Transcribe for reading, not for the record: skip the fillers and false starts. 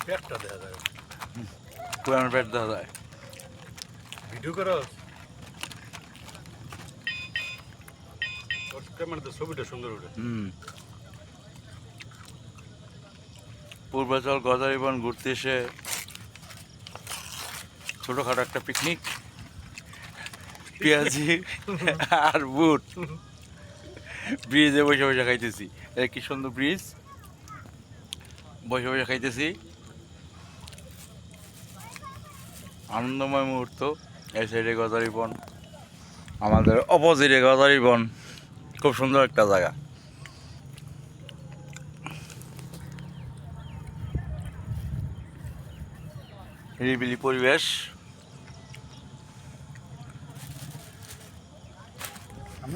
পেটটা দেখা যায়, পুরানো পেট দেখা যায়। ভিডিও করো ক্যামেরাতে ছবিটা সুন্দর ওঠে। পূর্বাচল গদারিবন ঘুরতে এসে ছোটখাটো একটা পিকনিক, পেঁয়াজি আর বুট, ব্রিজে বসে বসে খাইতেছি। কি সুন্দর ব্রিজ, বসে বসে খাইতেছি, আনন্দময় মুহূর্ত। এই সাইডে গদারিবন, আমাদের অপোজিটে গদারিবন, খুব সুন্দর একটা জায়গা। নিরিবিলি পরিবেশ। আমি